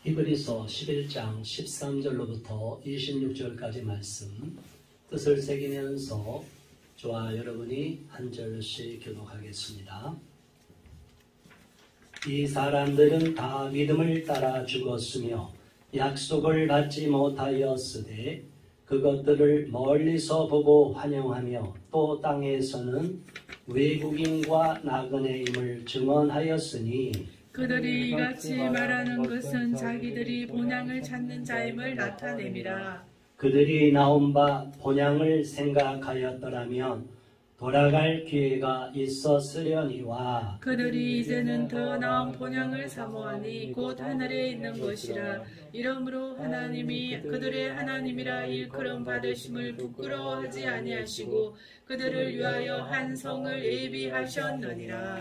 히브리서 11장 13절로부터 26절까지 말씀 뜻을 새기면서 저와 여러분이 한 절씩 교독하겠습니다. 이 사람들은 다 믿음을 따라 죽었으며 약속을 받지 못하였으되 그것들을 멀리서 보고 환영하며 또 땅에서는 외국인과 나그네임을 증언하였으니 그들이 이같이 말하는 것은 자기들이 본향을 찾는 자임을 나타냄이라. 그들이 나온 바 본향을 생각하였더라면 돌아갈 기회가 있었으려니와 그들이 이제는 더 나은 본향을 사모하니 곧 하늘에 있는 것이라. 이러므로 하나님이 그들의 하나님이라 일컬음 받으심을 부끄러워하지 아니하시고 그들을 위하여 한 성을 예비하셨느니라.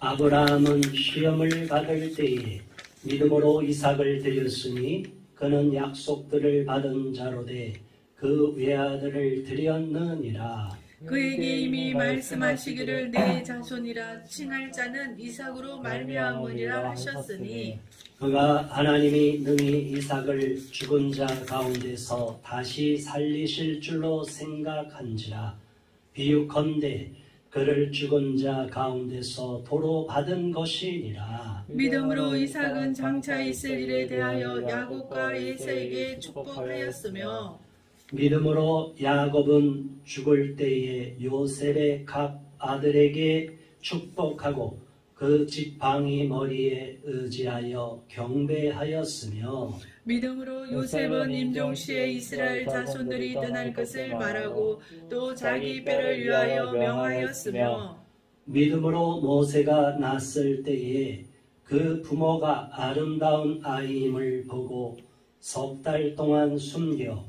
아브라함은 시험을 받을 때에 믿음으로 이삭을 드렸으니 그는 약속들을 받은 자로되 그 외아들을 드렸느니라. 그에게 이미 말씀하시기를 내 자손이라 칭할 자는 이삭으로 말미암으리라 하셨으니 그가 하나님이 능히 이삭을 죽은 자 가운데서 다시 살리실 줄로 생각한지라. 비유컨대 그를 죽은 자 가운데서 도로 받은 것이니라. 믿음으로 이삭은 장차 있을 일에 대하여 야곱과 에사에게 축복하였으며 믿음으로 야곱은 죽을 때에 요셉의 각 아들에게 축복하고 그 지팡이 머리에 의지하여 경배하였으며 믿음으로 요셉은 임종시에 이스라엘 자손들이 떠날 것을 말하고 또 자기 뼈를 위하여 명하였으며 믿음으로 모세가 낳았을 때에 그 부모가 아름다운 아이임을 보고 석 달 동안 숨겨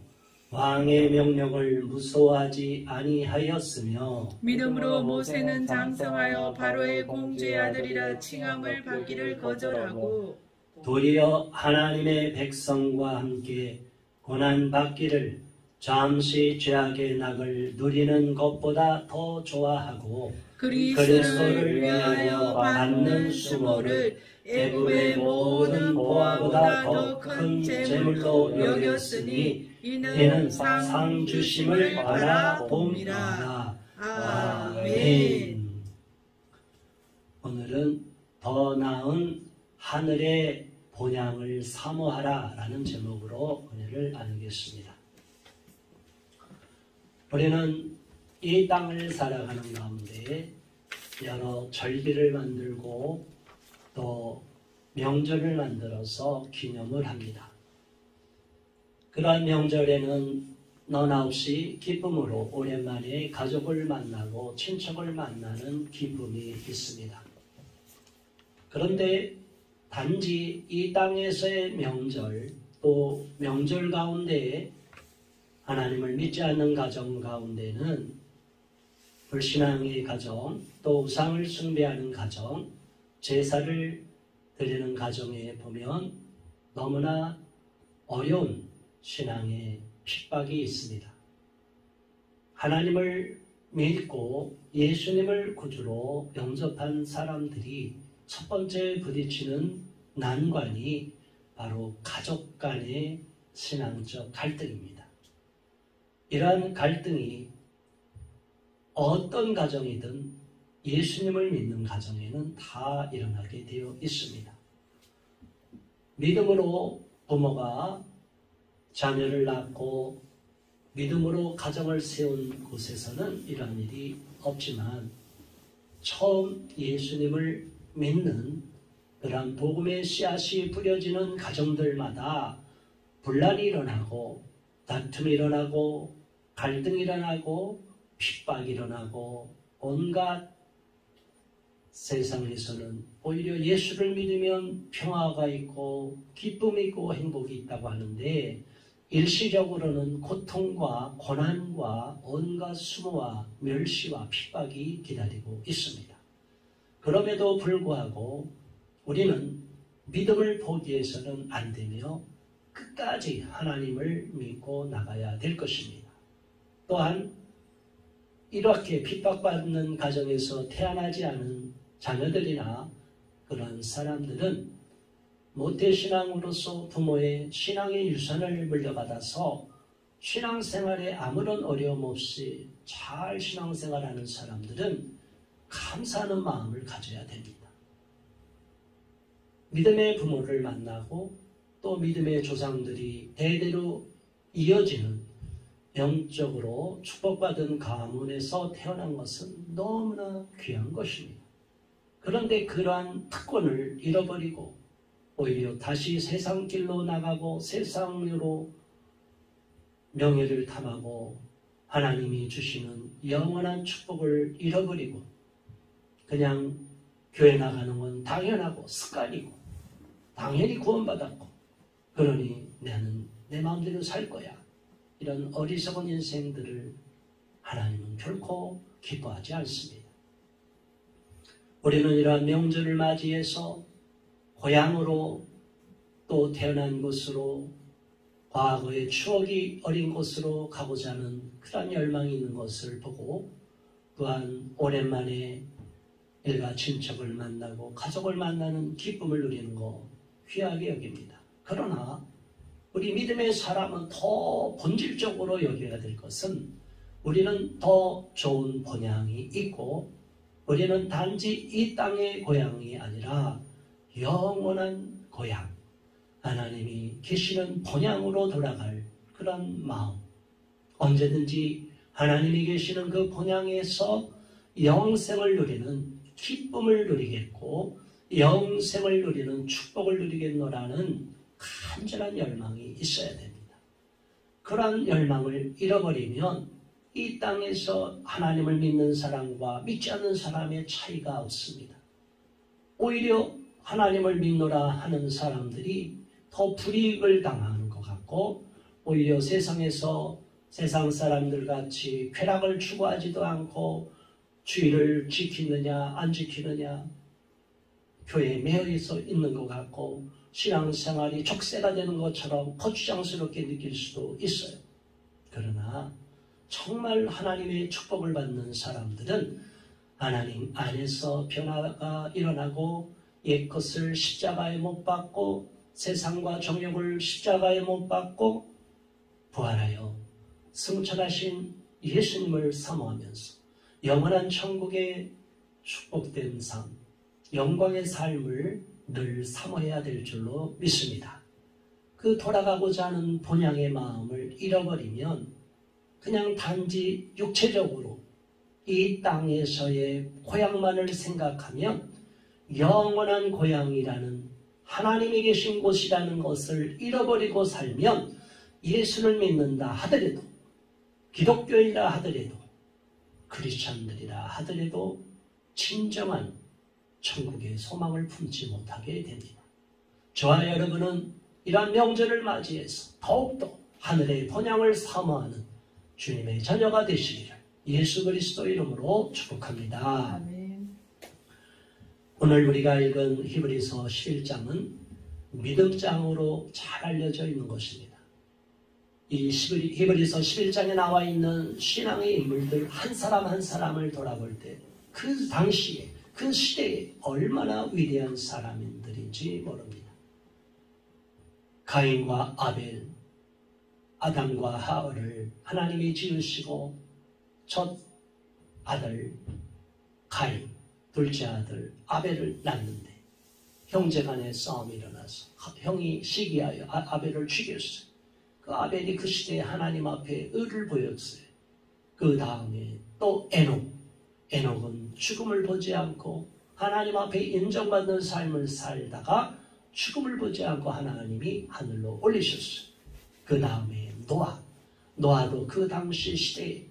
왕의 명령을 무서워하지 아니하였으며 믿음으로 모세는 장성하여 바로의 공주의 아들이라 칭함을 받기를 거절하고 도리어 하나님의 백성과 함께 고난받기를 잠시 죄악의 낙을 누리는 것보다 더 좋아하고 그리스도를 위하여 받는 수모를 애굽의 모든 보화보다 더 큰 재물로 여겼으니 이는 상 주심을 바라봅니다. 아멘. 오늘은 더 나은 하늘의 본향을 사모하라 라는 제목으로 은혜를 나누겠습니다. 우리는 이 땅을 살아가는 가운데 여러 절기를 만들고 또 명절을 만들어서 기념을 합니다. 그러한 명절에는 너나 없이 기쁨으로 오랜만에 가족을 만나고 친척을 만나는 기쁨이 있습니다. 그런데 단지 이 땅에서의 명절 또 명절 가운데 하나님을 믿지 않는 가정 가운데는 불신앙의 가정 또 우상을 숭배하는 가정 제사를 드리는 가정에 보면 너무나 어려운 신앙의 핍박이 있습니다. 하나님을 믿고 예수님을 구주로 영접한 사람들이 첫 번째 부딪히는 난관이 바로 가족 간의 신앙적 갈등입니다. 이러한 갈등이 어떤 가정이든 예수님을 믿는 가정에는 다 일어나게 되어 있습니다. 믿음으로 부모가 자녀를 낳고 믿음으로 가정을 세운 곳에서는 이런 일이 없지만 처음 예수님을 믿는 그런 복음의 씨앗이 뿌려지는 가정들마다 분란이 일어나고 다툼이 일어나고 갈등이 일어나고 핍박이 일어나고 온갖 세상에서는 오히려 예수를 믿으면 평화가 있고 기쁨이 있고 행복이 있다고 하는데 일시적으로는 고통과 고난과 온갖 수모와 멸시와 핍박이 기다리고 있습니다. 그럼에도 불구하고 우리는 믿음을 포기해서는 안 되며 끝까지 하나님을 믿고 나가야 될 것입니다. 또한 이렇게 핍박받는 가정에서 태어나지 않은 자녀들이나 그런 사람들은 모태신앙으로서 부모의 신앙의 유산을 물려받아서 신앙생활에 아무런 어려움 없이 잘 신앙생활하는 사람들은 감사하는 마음을 가져야 됩니다. 믿음의 부모를 만나고 또 믿음의 조상들이 대대로 이어지는 영적으로 축복받은 가문에서 태어난 것은 너무나 귀한 것입니다. 그런데 그러한 특권을 잃어버리고 오히려 다시 세상 길로 나가고 세상으로 명예를 탐하고 하나님이 주시는 영원한 축복을 잃어버리고 그냥 교회 나가는 건 당연하고 습관이고 당연히 구원받았고 그러니 나는 내 마음대로 살 거야. 이런 어리석은 인생들을 하나님은 결코 기뻐하지 않습니다. 우리는 이러한 명절을 맞이해서 고향으로 또 태어난 곳으로 과거의 추억이 어린 곳으로 가고자 하는 그런 열망이 있는 것을 보고 또한 오랜만에 일가 친척을 만나고 가족을 만나는 기쁨을 누리는 거 귀하게 여깁니다. 그러나 우리 믿음의 사람은 더 본질적으로 여겨야 될 것은 우리는 더 좋은 본향이 있고 우리는 단지 이 땅의 고향이 아니라 영원한 고향, 하나님이 계시는 본향으로 돌아갈 그런 마음, 언제든지 하나님이 계시는 그 본향에서 영생을 누리는 기쁨을 누리겠고 영생을 누리는 축복을 누리겠노라는 간절한 열망이 있어야 됩니다. 그러한 열망을 잃어버리면 이 땅에서 하나님을 믿는 사람과 믿지 않는 사람의 차이가 없습니다. 오히려 하나님을 믿노라 하는 사람들이 더 불이익을 당하는 것 같고 오히려 세상에서 세상 사람들 같이 쾌락을 추구하지도 않고 주의를 지키느냐 안 지키느냐 교회에 매여 있는 것 같고 신앙생활이 족쇄가 되는 것처럼 거추장스럽게 느낄 수도 있어요. 그러나 정말 하나님의 축복을 받는 사람들은 하나님 안에서 변화가 일어나고 옛것을 십자가에 못 박고 세상과 정욕을 십자가에 못 박고 부활하여 승천하신 예수님을 사모하면서 영원한 천국의 축복된 삶, 영광의 삶을 늘 사모해야 될 줄로 믿습니다. 그 돌아가고자 하는 본향의 마음을 잃어버리면 그냥 단지 육체적으로 이 땅에서의 고향만을 생각하면 영원한 고향이라는 하나님이 계신 곳이라는 것을 잃어버리고 살면 예수를 믿는다 하더라도 기독교인이라 하더라도 크리스찬들이라 하더라도 진정한 천국의 소망을 품지 못하게 됩니다. 저와 여러분은 이러한 명절을 맞이해서 더욱더 하늘의 본향을 사모하는 주님의 자녀가 되시기를 예수 그리스도 이름으로 축복합니다. 아멘. 오늘 우리가 읽은 히브리서 11장은 믿음장으로 잘 알려져 있는 것입니다. 이 히브리서 11장에 나와 있는 신앙의 인물들 한 사람 한 사람을 돌아볼 때 그 당시에 그 시대에 얼마나 위대한 사람들인지 모릅니다. 가인과 아벨, 아담과 하울을 하나님이 지으시고 첫 아들 가인, 둘째 아들 아벨을 낳는데 형제간의 싸움이 일어나서 형이 시기하여 아벨을 죽였어요. 그 아벨이 그 시대에 하나님 앞에 의를 보였어요. 그 다음에 또 에녹은 죽음을 보지 않고 하나님 앞에 인정받는 삶을 살다가 죽음을 보지 않고 하나님이 하늘로 올리셨어요. 그 다음에 노아도 그 당시 시대에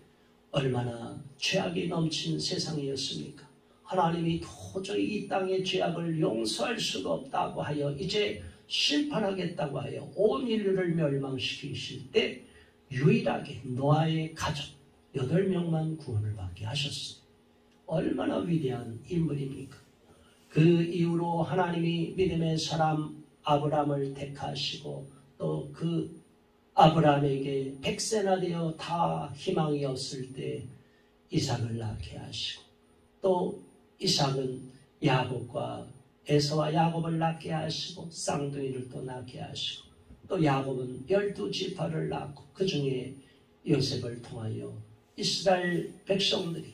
얼마나 죄악이 넘친 세상이었습니까? 하나님이 도저히 이 땅의 죄악을 용서할 수가 없다고 하여 이제 심판하겠다고 하여 온 인류를 멸망시키실 때 유일하게 노아의 가족 8명만 구원을 받게 하셨어요. 얼마나 위대한 인물입니까? 그 이후로 하나님이 믿음의 사람 아브라함을 택하시고 또 그 아브라함에게 100세나 되어 다 희망이 없을 때 이삭을 낳게 하시고 또 이삭은 야곱과 에서와 야곱을 낳게 하시고 쌍둥이를 또 낳게 하시고 또 야곱은 12지파를 낳고 그 중에 요셉을 통하여 이스라엘 백성들이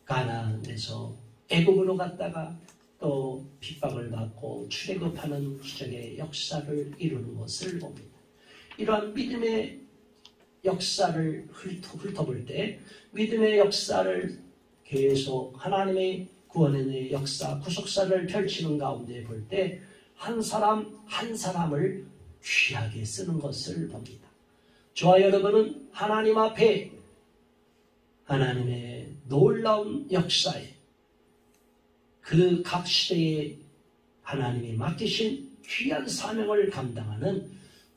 가나안에서 애굽으로 갔다가 또 핍박을 받고 출애굽하는 기적의 역사를 이루는 것을 봅니다. 이러한 믿음의 역사를 훑어볼 때 믿음의 역사를 계속 하나님의 구원의 역사, 구속사를 펼치는 가운데 볼 때 한 사람 한 사람을 귀하게 쓰는 것을 봅니다. 저와 여러분은 하나님 앞에 하나님의 놀라운 역사에 그 각 시대에 하나님이 맡기신 귀한 사명을 감당하는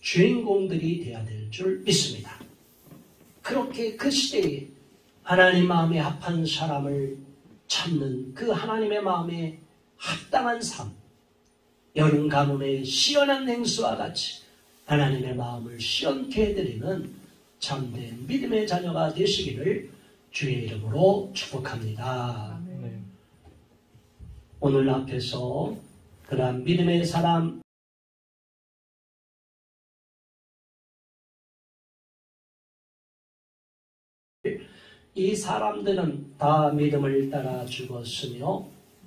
주인공들이 되어야 될 줄 믿습니다. 그렇게 그 시대에 하나님 마음에 합한 사람을 찾는 그 하나님의 마음에 합당한 삶, 여름 가뭄의 시원한 냉수와 같이 하나님의 마음을 시원케 해드리는 참된 믿음의 자녀가 되시기를 주의 이름으로 축복합니다. 아멘. 오늘 앞에서 그러한 믿음의 사람 이 사람들은 다 믿음을 따라 죽었으며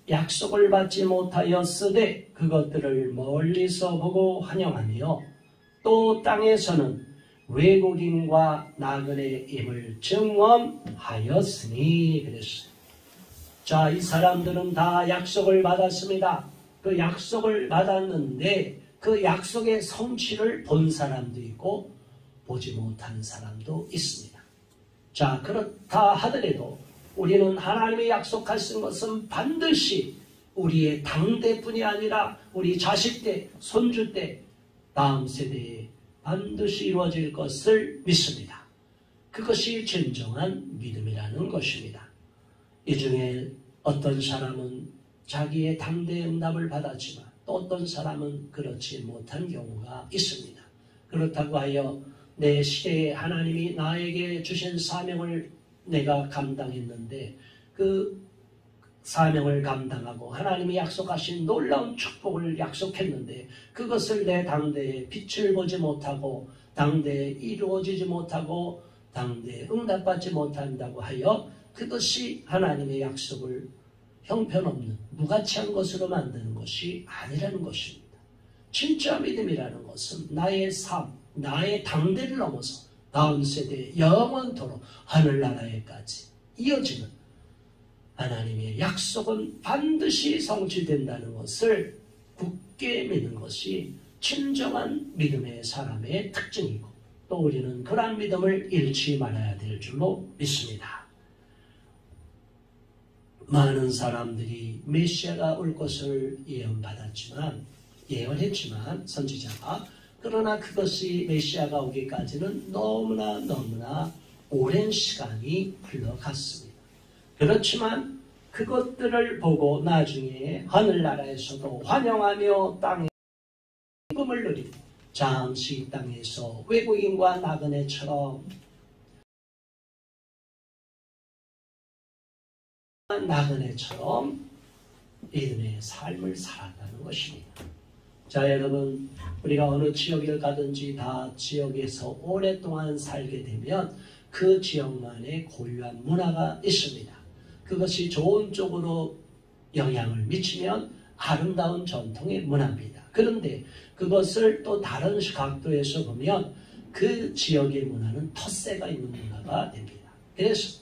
약속을 받지 못하였으되 그것들을 멀리서 보고 환영하며 또 땅에서는 외국인과 나그네 임을 증언하였으니 그랬어요. 자, 이 사람들은 다 약속을 받았습니다. 그 약속을 받았는데 그 약속의 성취를 본 사람도 있고 보지 못한 사람도 있습니다. 자, 그렇다 하더라도 우리는 하나님이 약속하신 것은 반드시 우리의 당대뿐이 아니라 우리 자식 때, 손주 때, 다음 세대에 반드시 이루어질 것을 믿습니다. 그것이 진정한 믿음이라는 것입니다. 이 중에 어떤 사람은 자기의 당대 응답을 받았지만 또 어떤 사람은 그렇지 못한 경우가 있습니다. 그렇다고 하여 내 시대에 하나님이 나에게 주신 사명을 내가 감당했는데 그 사명을 감당하고 하나님이 약속하신 놀라운 축복을 약속했는데 그것을 내 당대에 빛을 보지 못하고 당대에 이루어지지 못하고 당대에 응답받지 못한다고 하여 그것이 하나님의 약속을 형편없는 무가치한 것으로 만드는 것이 아니라는 것입니다. 진짜 믿음이라는 것은 나의 삶, 나의 당대를 넘어서 다음 세대 영원토록 하늘나라에까지 이어지는 하나님의 약속은 반드시 성취된다는 것을 굳게 믿는 것이 진정한 믿음의 사람의 특징이고 또 우리는 그러한 믿음을 잃지 말아야 될 줄로 믿습니다. 많은 사람들이 메시아가 올 것을 예언했지만 선지자가 그러나 그것이 메시아가 오기까지는 너무나 오랜 시간이 흘러갔습니다. 그렇지만 그것들을 보고 나중에 하늘나라에서도 환영하며 땅에 기쁨을 누리고 잠시 이 땅에서 외국인과 나그네처럼 믿음의 삶을 살았다는 것입니다. 자, 여러분, 우리가 어느 지역에 가든지 다 지역에서 오랫동안 살게 되면 그 지역만의 고유한 문화가 있습니다. 그것이 좋은 쪽으로 영향을 미치면 아름다운 전통의 문화입니다. 그런데 그것을 또 다른 각도에서 보면 그 지역의 문화는 텃세가 있는 문화가 됩니다. 그래서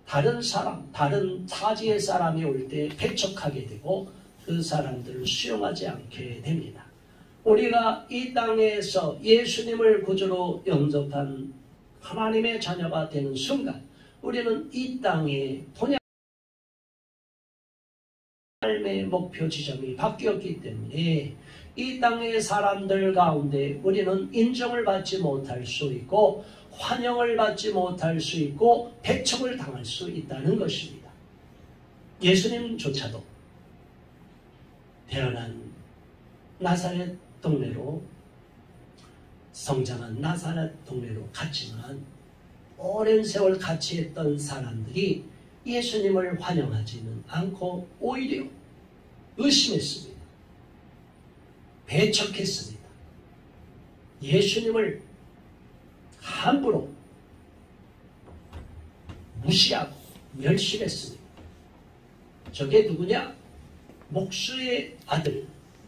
다른 사람, 다른 타지의 사람이 올 때 배척하게 되고 그 사람들을 수용하지 않게 됩니다. 우리가 이 땅에서 예수님을 구주로 영접한 하나님의 자녀가 되는 순간 우리는 이 땅의 본향 삶의 목표 지점이 바뀌었기 때문에 이 땅의 사람들 가운데 우리는 인정을 받지 못할 수 있고 환영을 받지 못할 수 있고 배척을 당할 수 있다는 것입니다. 예수님조차도 태어난 나사렛 동네로 성장한 나사렛 동네로 갔지만 오랜 세월 같이 했던 사람들이 예수님을 환영하지는 않고 오히려 의심했습니다. 배척했습니다. 예수님을 함부로 무시하고 멸시했습니다. 저게 누구냐? 목수의 아들,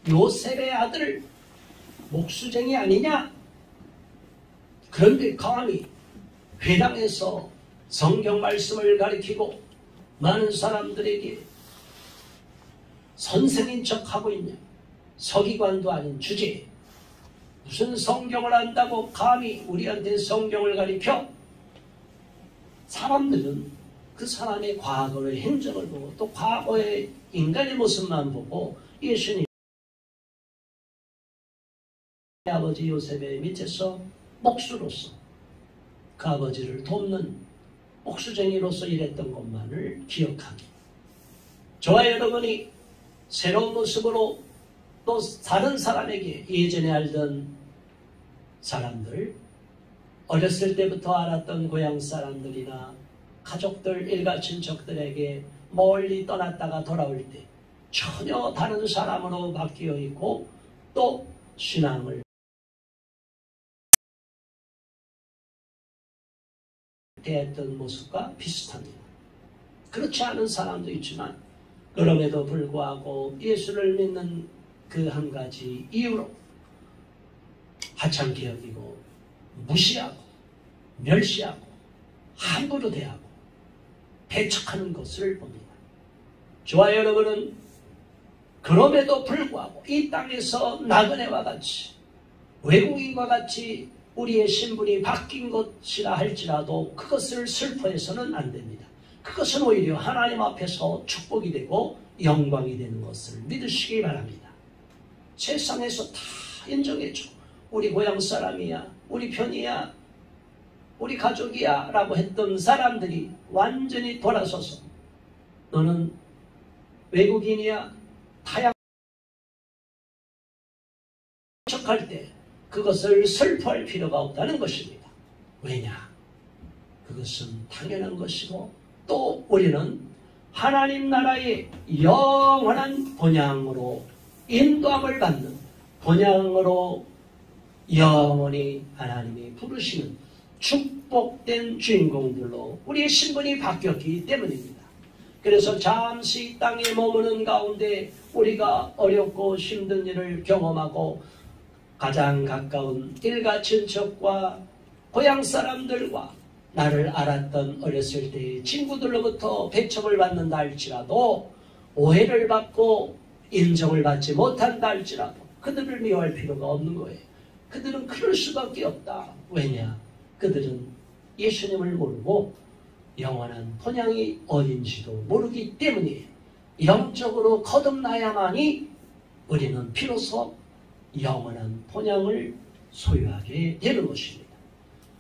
요셉의 아들, 목수쟁이 아니냐? 그런데 감히 회당에서 성경 말씀을 가리키고 많은 사람들에게 선생인 척하고 있냐? 서기관도 아닌 주제에 무슨 성경을 안다고 감히 우리한테 성경을 가리켜? 사람들은 그 사람의 과거의 행적을 보고 또 과거의 인간의 모습만 보고 예수님 아버지 요셉의 밑에서 목수로서 그 아버지를 돕는 목수쟁이로서 일했던 것만을 기억하기. 저와 여러분이 새로운 모습으로 또 다른 사람에게 예전에 알던 사람들, 어렸을 때부터 알았던 고향 사람들이나 가족들, 일가 친척들에게 멀리 떠났다가 돌아올 때 전혀 다른 사람으로 바뀌어 있고 또 신앙을 대했던 모습과 비슷합니다. 그렇지 않은 사람도 있지만 그럼에도 불구하고 예수를 믿는 그 한 가지 이유로 하찮게 여기고 무시하고 멸시하고 함부로 대하고 배척하는 것을 봅니다. 저와 여러분은 그럼에도 불구하고 이 땅에서 나그네와 같이 외국인과 같이 우리의 신분이 바뀐 것이라 할지라도 그것을 슬퍼해서는 안 됩니다. 그것은 오히려 하나님 앞에서 축복이 되고 영광이 되는 것을 믿으시기 바랍니다. 세상에서 다 인정해줘. 우리 고향 사람이야, 우리 편이야, 우리 가족이야 라고 했던 사람들이 완전히 돌아서서 너는 외국인이야, 타양 척할 때 그것을 슬퍼할 필요가 없다는 것입니다. 왜냐? 그것은 당연한 것이고 또 우리는 하나님 나라의 영원한 본향으로 인도함을 받는 본향으로 영원히 하나님이 부르시는 축복된 주인공들로 우리의 신분이 바뀌었기 때문입니다. 그래서 잠시 이 땅에 머무는 가운데 우리가 어렵고 힘든 일을 경험하고 가장 가까운 일가 친척과 고향 사람들과 나를 알았던 어렸을 때의 친구들로부터 배척을 받는다 할지라도 오해를 받고 인정을 받지 못한다 할지라도 그들을 미워할 필요가 없는 거예요. 그들은 그럴 수밖에 없다. 왜냐? 그들은 예수님을 모르고 영원한 본향이 어딘지도 모르기 때문에 영적으로 거듭나야만이 우리는 비로소 영원한 본향을 소유하게 되는 것입니다.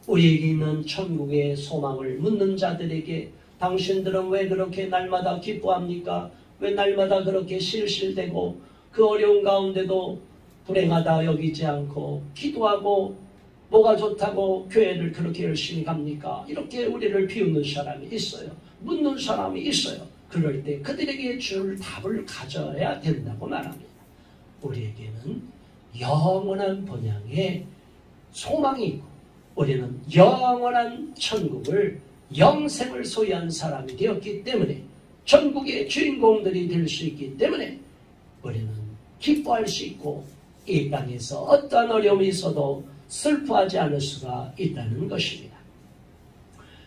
우리에게 있는 천국의 소망을 묻는 자들에게 당신들은 왜 그렇게 날마다 기뻐합니까? 왜 날마다 그렇게 실실대고 그 어려운 가운데도 불행하다 여기지 않고 기도하고 뭐가 좋다고 교회를 그렇게 열심히 갑니까? 이렇게 우리를 비웃는 사람이 있어요. 묻는 사람이 있어요. 그럴 때 그들에게 줄 답을 가져야 된다고 말합니다. 우리에게는 영원한 본향의 소망이 있고 우리는 영원한 천국을 영생을 소유한 사람이 되었기 때문에 천국의 주인공들이 될 수 있기 때문에 우리는 기뻐할 수 있고 이 땅에서 어떠한 어려움이 있어도 슬퍼하지 않을 수가 있다는 것입니다.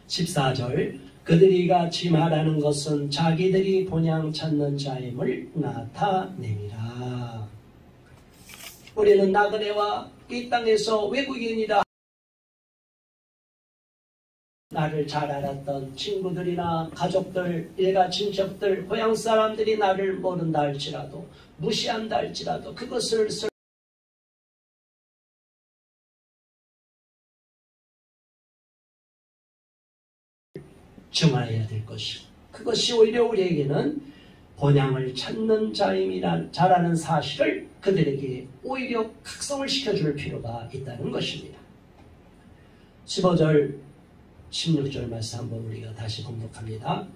14절 그들이 같이 말하는 것은 자기들이 본향 찾는 자임을 나타내니라. 우리는 나그네와 이 땅에서 외국인이다 나를 잘 알았던 친구들이나 가족들, 일가 친척들, 고향 사람들이 나를 모른다 할지라도 무시한다 할지라도 그것을 정하여야 될 것이고 그것이 오히려 우리에게는 본향을 찾는 자라는 사실을 그들에게 오히려 각성을 시켜줄 필요가 있다는 것입니다. 15절 16절 말씀 한번 우리가 다시 공독합니다.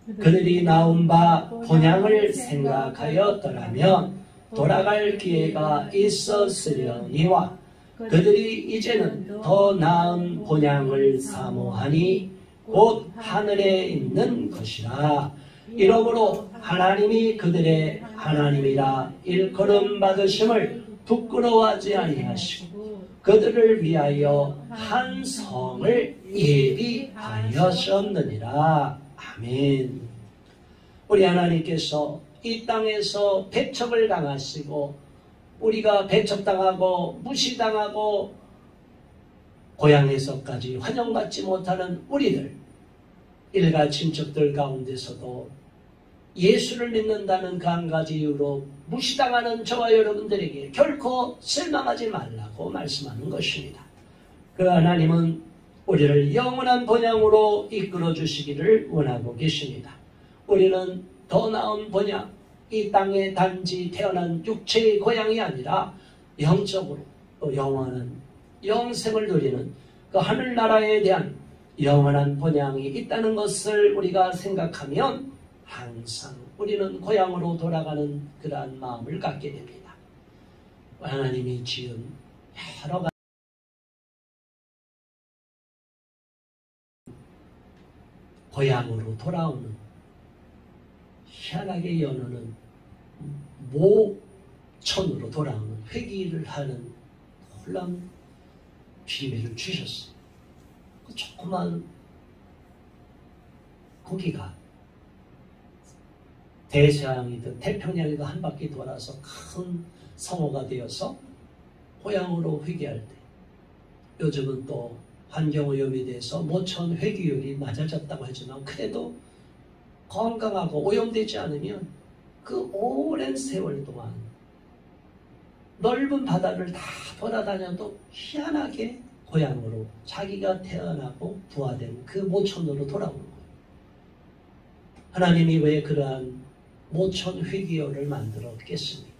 그들이 나온 바 본향을 생각하였더라면 돌아갈 기회가 있었으려니와 그들이 이제는 더 나은 본향을 사모하니 곧 하늘에 있는 것이라. 이러므로 하나님이 그들의 하나님이라 일컬음 받으심을 부끄러워하지 아니하시고 그들을 위하여 한 성을 예비하셨느니라. 아멘. 우리 하나님께서 이 땅에서 배척을 당하시고 우리가 배척당하고 무시당하고 고향에서까지 환영받지 못하는 우리들, 일가 친척들 가운데서도 예수를 믿는다는 그 한 가지 이유로 무시당하는 저와 여러분들에게 결코 실망하지 말라고 말씀하는 것입니다. 그 하나님은 우리를 영원한 본향으로 이끌어 주시기를 원하고 계십니다. 우리는 더 나은 본향, 이 땅에 단지 태어난 육체의 고향이 아니라 영적으로 영원한 영생을 누리는 그 하늘나라에 대한 영원한 본향이 있다는 것을 우리가 생각하면 항상 우리는 고향으로 돌아가는 그러한 마음을 갖게 됩니다. 하나님이 지은 여러 가지 고향으로 돌아오는 희한하게 연어는 모천으로 돌아오는 회귀를 하는 놀라운 비밀을 주셨어요. 그 조그만 고기가 대서양이든 태평양이든 한 바퀴 돌아서 큰 성어가 되어서 고향으로 회귀할 때, 요즘은 또 환경오염에 대해서 모천 회귀율이 낮아졌다고 하지만 그래도 건강하고 오염되지 않으면 그 오랜 세월 동안 넓은 바다를 다 돌아다녀도 희한하게 고향으로 자기가 태어나고 부화된 그 모천으로 돌아오는 거예요. 하나님이 왜 그러한 모천 회귀어를 만들었겠습니까?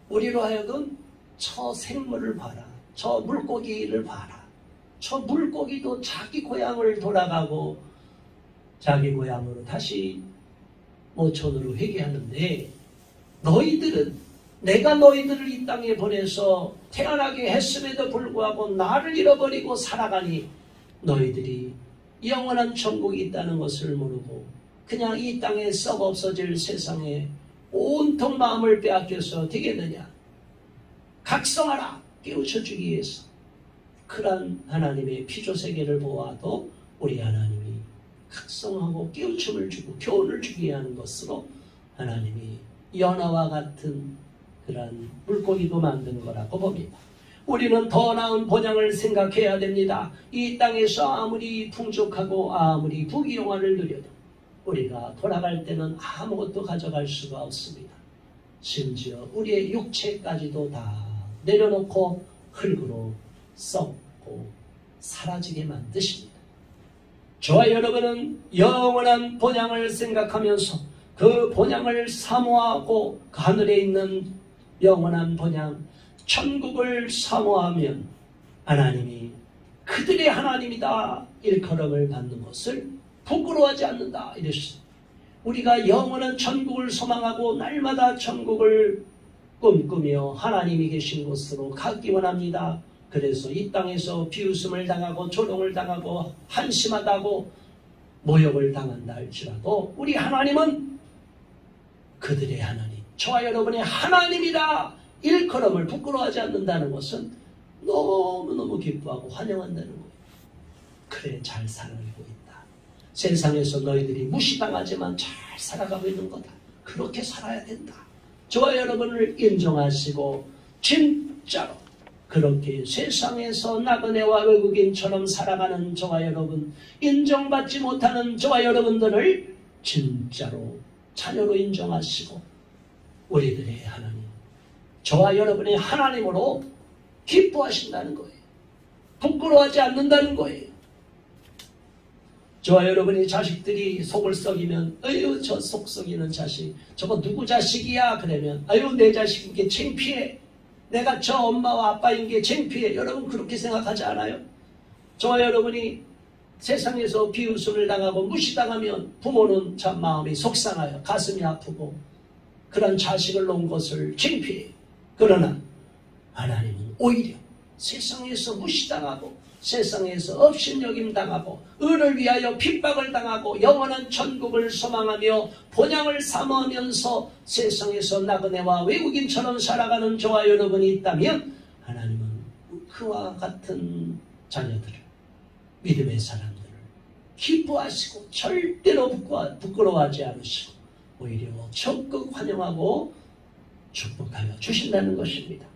우리로 하여금 저 생물을 봐라, 저 물고기를 봐라, 저 물고기도 자기 고향을 돌아가고 자기 고향으로 다시 모천으로 회귀하는데, 너희들은 내가 너희들을 이 땅에 보내서 태어나게 했음에도 불구하고 나를 잃어버리고 살아가니 너희들이 영원한 천국이 있다는 것을 모르고 그냥 이 땅에 썩 없어질 세상에 온통 마음을 빼앗겨서 되겠느냐. 각성하라, 깨우쳐주기 위해서. 그런 하나님의 피조세계를 보아도 우리 하나님이 각성하고 깨우침을 주고 교훈을 주게 하는 것으로 하나님이 연어와 같은 그런 물고기도 만든 거라고 봅니다. 우리는 더 나은 본향을 생각해야 됩니다. 이 땅에서 아무리 풍족하고 아무리 부귀영화를 누려도 우리가 돌아갈 때는 아무것도 가져갈 수가 없습니다. 심지어 우리의 육체까지도 다 내려놓고 흙으로 썩고 사라지게 만드십니다. 저와 여러분은 영원한 본향을 생각하면서 그 본향을 사모하고 그 하늘에 있는 영원한 본향 천국을 사모하면 하나님이 그들의 하나님이다 일컬음을 받는 것을 부끄러워하지 않는다 이랬어요. 우리가 영원한 천국을 소망하고 날마다 천국을 꿈꾸며 하나님이 계신 곳으로 가기 원합니다. 그래서 이 땅에서 비웃음을 당하고 조롱을 당하고 한심하다고 모욕을 당한다 할지라도 우리 하나님은 그들의 하나님, 저와 여러분의 하나님이다 일컬음을 부끄러워하지 않는다는 것은 너무너무 기뻐하고 환영한다는 거예요. 그래, 잘 살아가고 있다. 세상에서 너희들이 무시당하지만 잘 살아가고 있는 거다. 그렇게 살아야 된다. 저와 여러분을 인정하시고 진짜로 그렇게 세상에서 나그네와 외국인처럼 살아가는 저와 여러분, 인정받지 못하는 저와 여러분들을 진짜로 자녀로 인정하시고 우리들의 하나님, 저와 여러분의 하나님으로 기뻐하신다는 거예요. 부끄러워하지 않는다는 거예요. 저와 여러분의 자식들이 속을 썩이면 아유 저 속 썩이는 자식 저거 누구 자식이야 그러면 아유 내 자식인 게 창피해, 내가 저 엄마와 아빠인 게 창피해. 여러분 그렇게 생각하지 않아요? 저와 여러분이 세상에서 비웃음을 당하고 무시당하면 부모는 참 마음이 속상해요. 가슴이 아프고 그런 자식을 놓은 것을 창피해요. 그러나 하나님은 오히려 세상에서 무시당하고 세상에서 업신여김 당하고 의를 위하여 핍박을 당하고 영원한 천국을 소망하며 본향을 사모하면서 세상에서 나그네와 외국인처럼 살아가는 저와 여러분이 있다면 하나님은 그와 같은 자녀들을, 믿음의 사람들을 기뻐하시고 절대로 부끄러워하지 않으시고 오히려 적극 환영하고 축복하여 주신다는 것입니다.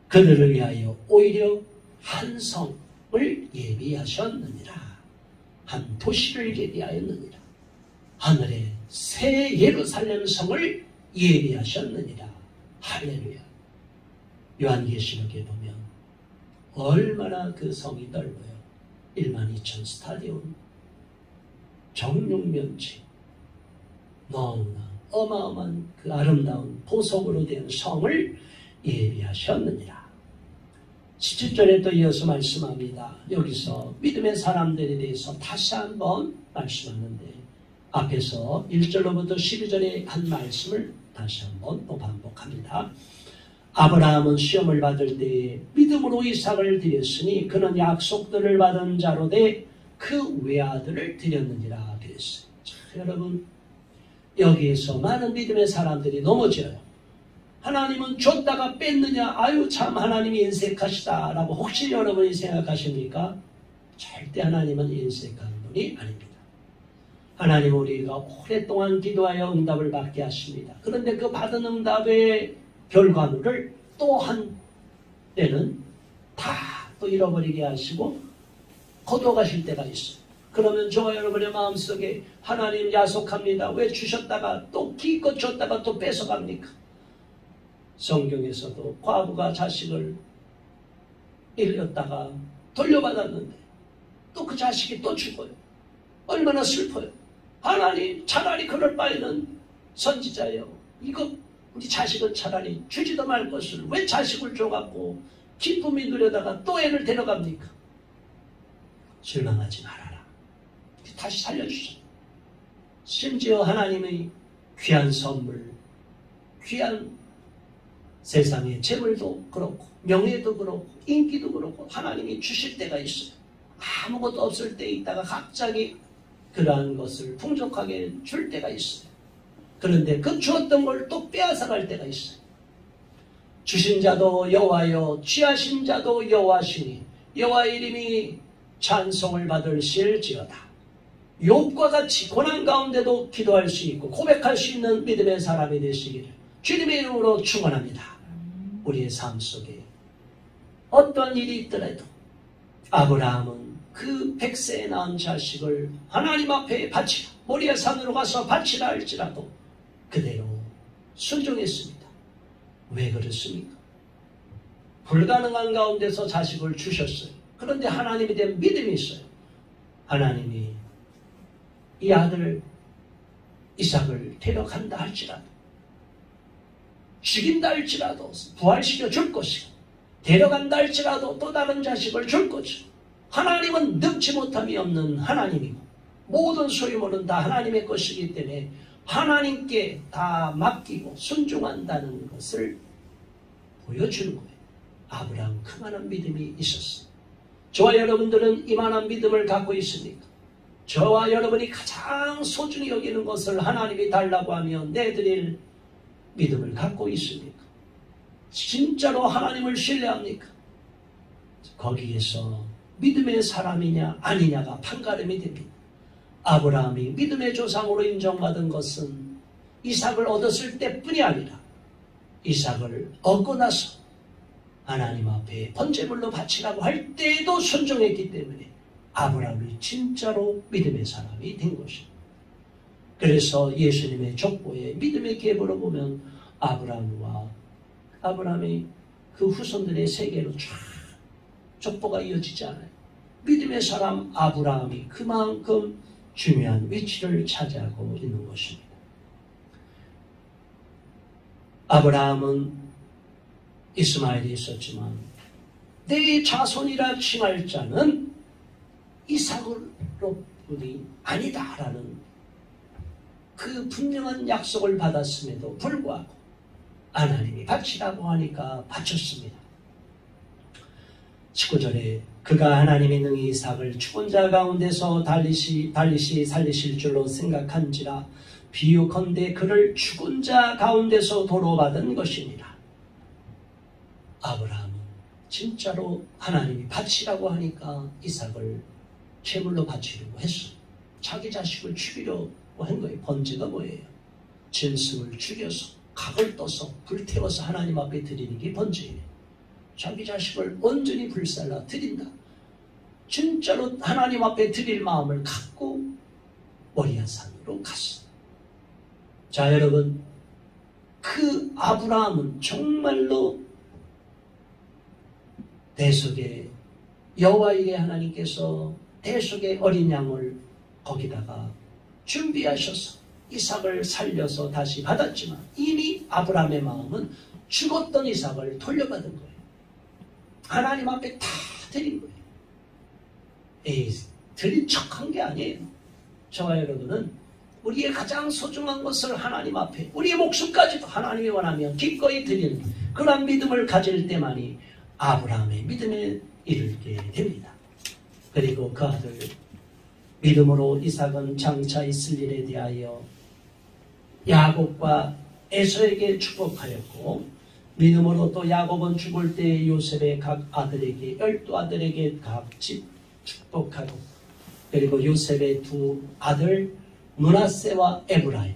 그들을 위하여 오히려 한 성을 예비하셨느니라. 한 도시를 예비하였느니라. 하늘의 새 예루살렘 성을 예비하셨느니라. 할렐루야. 요한계시록에 보면 얼마나 그 성이 넓어요. 12,000 스타디움, 정육면체, 너무나 어마어마한 그 아름다운 보석으로 된 성을 예비하셨느니라. 17절에 또 이어서 말씀합니다. 여기서 믿음의 사람들에 대해서 다시 한번 말씀하는데 앞에서 1절로부터 12절의 한 말씀을 다시 한번 또 반복합니다. 아브라함은 시험을 받을 때에 믿음으로 이삭을 드렸으니 그는 약속들을 받은 자로 돼 그 외아들을 드렸느니라 그랬어요. 자, 여러분 여기에서 많은 믿음의 사람들이 넘어져요. 하나님은 줬다가 뺐느냐, 아유 참 하나님이 인색하시다 라고 혹시 여러분이 생각하십니까? 절대 하나님은 인색한 분이 아닙니다. 하나님 우리가 오랫동안 기도하여 응답을 받게 하십니다. 그런데 그 받은 응답의 결과물을 또 한 때는 다 또 잃어버리게 하시고 거둬가실 때가 있어요. 그러면 저와 여러분의 마음속에 하나님 약속합니다. 왜 주셨다가 또 기껏 줬다가 또 뺏어갑니까? 성경에서도 과부가 자식을 잃었다가 돌려받았는데 또 그 자식이 또 죽어요. 얼마나 슬퍼요. 하나님 차라리 그럴 바에는 선지자예요. 이거 우리 자식은 차라리 주지도 말 것을 왜 자식을 줘갖고 기쁨이 누려다가 또 애를 데려갑니까? 실망하지 말아라. 다시 살려주죠. 심지어 하나님의 귀한 선물, 귀한 세상의 재물도 그렇고 명예도 그렇고 인기도 그렇고 하나님이 주실 때가 있어요. 아무것도 없을 때 있다가 갑자기 그러한 것을 풍족하게 줄 때가 있어요. 그런데 그 주었던 걸 또 빼앗아갈 때가 있어요. 주신 자도 여호와여 취하신 자도 여호와시니 여호와의 이름이 찬송을 받을실지어다. 욥과 같이 고난 가운데도 기도할 수 있고 고백할 수 있는 믿음의 사람이 되시기를 주님의 이름으로 축원합니다. 우리의 삶 속에 어떤 일이 있더라도 아브라함은 그 100세에 낳은 자식을 하나님 앞에 바치라, 모리아 산으로 가서 바치라 할지라도 그대로 순종했습니다. 왜 그렇습니까? 불가능한 가운데서 자식을 주셨어요. 그런데 하나님에 대한 믿음이 있어요. 하나님이 이 아들 이삭을 데려간다 할지라도 죽인다 할지라도 부활시켜 줄 것이고 데려간다 할지라도 또 다른 자식을 줄 것이고 하나님은 능치 못함이 없는 하나님이고 모든 소유물은 다 하나님의 것이기 때문에 하나님께 다 맡기고 순종한다는 것을 보여주는 거예요. 아브라함 그만한 믿음이 있었어요. 저와 여러분들은 이만한 믿음을 갖고 있습니까? 저와 여러분이 가장 소중히 여기는 것을 하나님이 달라고 하면 내드릴 믿음을 갖고 있습니까? 진짜로 하나님을 신뢰합니까? 거기에서 믿음의 사람이냐 아니냐가 판가름이 됩니다. 아브라함이 믿음의 조상으로 인정받은 것은 이삭을 얻었을 때뿐이 아니라 이삭을 얻고 나서 하나님 앞에 번제물로 바치라고 할 때에도 순종했기 때문에 아브라함이 진짜로 믿음의 사람이 된 것입니다. 그래서 예수님의 족보에 믿음의 계보로 보면 아브라함의 그 후손들의 세계로 쫙 족보가 이어지지 않아요. 믿음의 사람 아브라함이 그만큼 중요한 위치를 차지하고 있는 것입니다. 아브라함은 이스마엘이 있었지만 내 자손이라 칭할 자는 이삭으로뿐이 아니다라는 그 분명한 약속을 받았음에도 불구하고 하나님이 바치라고 하니까 바쳤습니다. 19절에 그가 하나님의 능히 이삭을 죽은 자 가운데서 달리시 살리실 줄로 생각한지라 비유컨대 그를 죽은 자 가운데서 도로받은 것이니라. 아브라함은 진짜로 하나님이 바치라고 하니까 이삭을 제물로 바치려고 했어. 자기 자식을 죽이려고 한 거예요. 번제가 뭐예요? 짐승을 죽여서 각을 떠서 불태워서 하나님 앞에 드리는 게 번제예요. 자기 자식을 온전히 불살라 드린다. 진짜로 하나님 앞에 드릴 마음을 갖고 모리아 산으로 갔어. 자, 여러분, 그 아브라함은 정말로 대속의 여호와의 하나님께서 대속의 어린 양을 거기다가 준비하셔서 이삭을 살려서 다시 받았지만 이미 아브라함의 마음은 죽었던 이삭을 돌려받은 거예요. 하나님 앞에 다 드린 거예요. 드린 척한 게 아니에요. 저와 여러분은 우리의 가장 소중한 것을 하나님 앞에 우리의 목숨까지도 하나님이 원하면 기꺼이 드리는 그런 믿음을 가질 때만이 아브라함의 믿음에 이르게 됩니다. 그리고 그 아들 믿음으로 이삭은 장차 있을 일에 대하여 야곱과 에서에게 축복하였고 믿음으로 또 야곱은 죽을 때 요셉의 각 아들에게 12아들에게 각집 축복하고 그리고 요셉의 두 아들 므낫세와 에브라임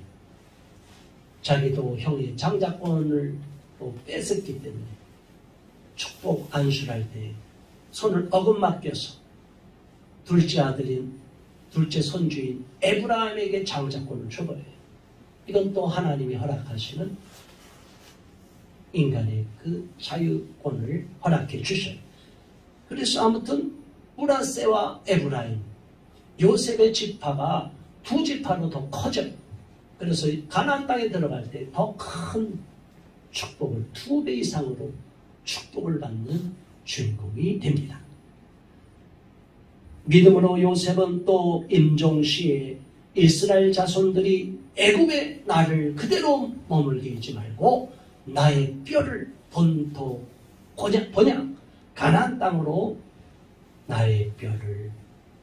자기도 형의 장자권을 또 뺏었기 때문에 축복 안수할 때 손을 어긋맡겨서 둘째 손주인 에브라임에게 장자권을 줘버려요. 이건 또 하나님이 허락하시는 인간의 그 자유권을 허락해 주셔요. 그래서 아무튼 므낫세와 에브라임 요셉의 지파가 두 지파로 더 커져요. 그래서 가나안 땅에 들어갈 때 더 큰 축복을 2배 이상으로 축복을 받는 주인공이 됩니다. 믿음으로 요셉은 또 임종시에 이스라엘 자손들이 애굽의 나를 그대로 머물게 하지 말고 나의 뼈를 본토 번양 가나안 땅으로 나의 뼈를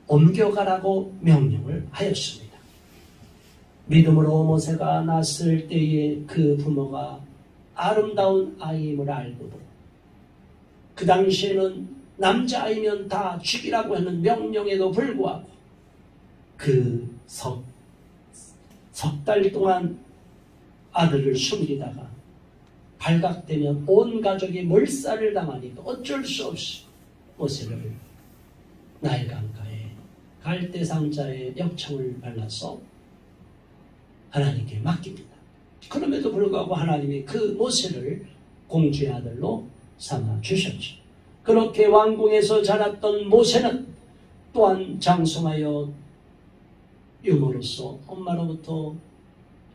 옮겨가라고 명령을 하였습니다. 믿음으로 모세가 낳았을 때에 그 부모가 아름다운 아이임을 알고도 그 당시에는 남자아이면 다 죽이라고 하는 명령에도 불구하고 그 석 달 동안 아들을 숨기다가 발각되면 온 가족이 몰살을 당하니까 어쩔 수 없이 모세를 나일강가에 갈대상자에 역청을 발라서 하나님께 맡깁니다. 그럼에도 불구하고 하나님이 그 모세를 공주의 아들로 삼아 주셨죠. 그렇게 왕궁에서 자랐던 모세는 또한 장성하여 유모로서 엄마로부터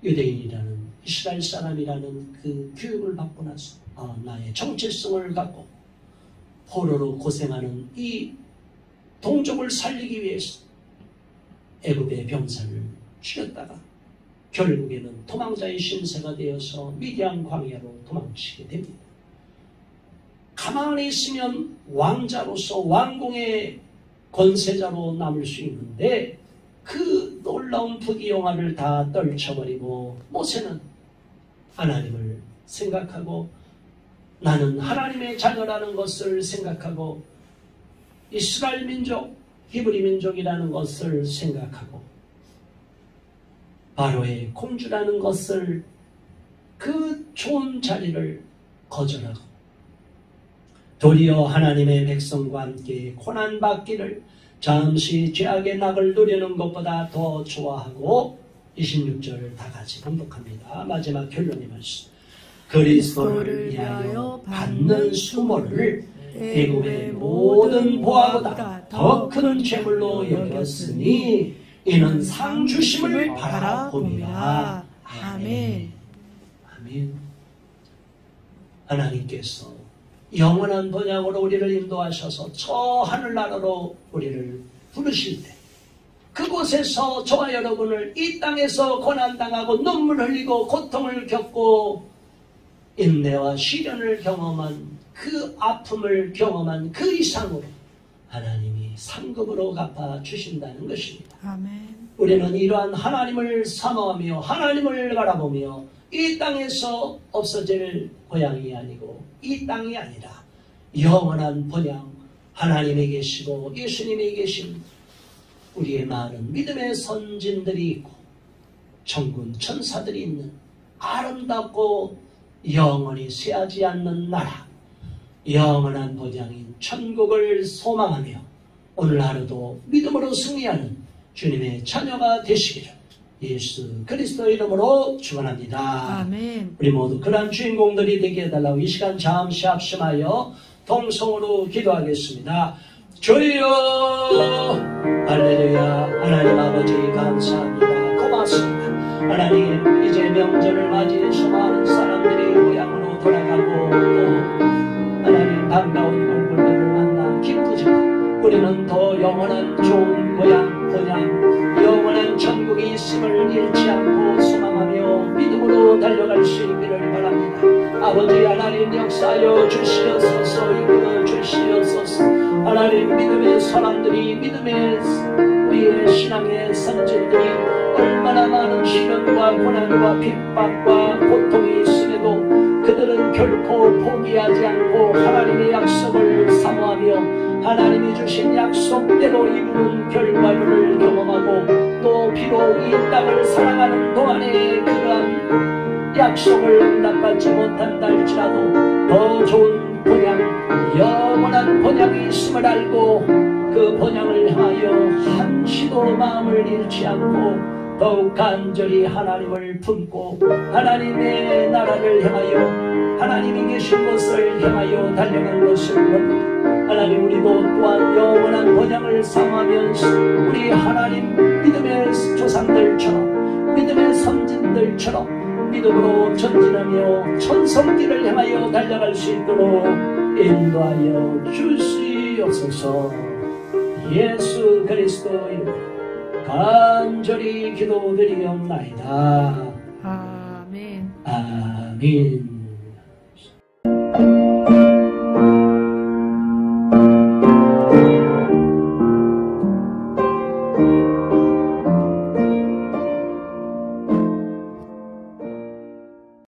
유대인이라는 이스라엘 사람이라는 그 교육을 받고 나서 나의 정체성을 갖고 포로로 고생하는 이 동족을 살리기 위해서 애굽의 병사를 죽였다가 결국에는 도망자의 신세가 되어서 미디안 광야로 도망치게 됩니다. 가만히 있으면 왕자로서 왕궁의 권세자로 남을 수 있는데 그 놀라운 부귀영화를 다 떨쳐버리고 모세는 하나님을 생각하고 나는 하나님의 자녀라는 것을 생각하고 이스라엘 민족, 히브리 민족이라는 것을 생각하고 바로의 공주라는 것을 그 좋은 자리를 거절하고 도리어 하나님의 백성과 함께 고난받기를 잠시 죄악의 낙을 누리는 것보다 더 좋아하고 26절을 다 같이 봉독합니다. 마지막 결론의 말씀. 그리스도를 위하여 받는 수모를 애굽의 모든 보화보다 더 큰 재물로 여겼으니 이는 상 주심을 바라봅니다. 아멘. 아멘. 하나님께서 영원한 번향으로 우리를 인도하셔서 저 하늘나라로 우리를 부르실 때 그곳에서 저와 여러분을 이 땅에서 고난당하고 눈물 흘리고 고통을 겪고 인내와 시련을 경험한 그 아픔을 경험한 그 이상으로 하나님이 상급으로 갚아주신다는 것입니다. 아멘. 우리는 이러한 하나님을 사모하며 하나님을 바라보며 이 땅에서 없어질 고향이 아니고 이 땅이 아니라 영원한 본향 하나님이 계시고 예수님이 계신 우리의 많은 믿음의 선진들이 있고 천군 천사들이 있는 아름답고 영원히 쇠하지 않는 나라 영원한 본향인 천국을 소망하며 오늘 하루도 믿음으로 승리하는 주님의 자녀가 되시기를 예수 그리스도 이름으로 축원합니다. 아멘. 우리 모두 그러한 주인공들이 되게 해달라고 이 시간 잠시 합심하여 동성으로 기도하겠습니다. 주여 할렐루야. 하나님 아버지 감사합니다. 고맙습니다. 하나님 이제 명절을 맞이해서 많은 사람들이 고향으로 돌아가고 또 하나님 반가운 얼굴들을 만나 기쁘지만 우리는 더 영원한 좋은 고향 본향 영원한 천국이 있음을 잃지 않고 소망하며 믿음으로 달려갈 수 있기를 바랍니다. 아버지 하나님 역사하여 주시옵소서 이끌어 주시옵소서. 하나님 믿음의 사람들이 믿음의 우리의 신앙의 선진들이 얼마나 많은 시련과 고난과 핍박과 고통이 있음에도 그들은 결코 포기하지 않고 하나님의 약속을 사모하며 하나님이 주신 약속대로 이루는 결과물을 경험하고 또 비록 이 땅을 살아가는 동안에 그러한 약속을 응답받지 못한다 할지라도 더 좋은 본향 영원한 본향이 있음을 알고 그 본향을 향하여 한시도 마음을 잃지 않고 더욱 간절히 하나님을 품고 하나님의 나라를 향하여 하나님이 계신 곳을 향하여 달려간 것을 봅니다. 하나님 우리도 또한 영원한 본향을 사모하면서 우리 하나님 믿음의 조상들처럼 믿음의 선진들처럼 믿음으로 전진하며 천성길을 향하여 달려갈 수 있도록 인도하여 주시옵소서. 예수 그리스도 이름으로 간절히 기도드리옵나이다. 아멘. 아멘.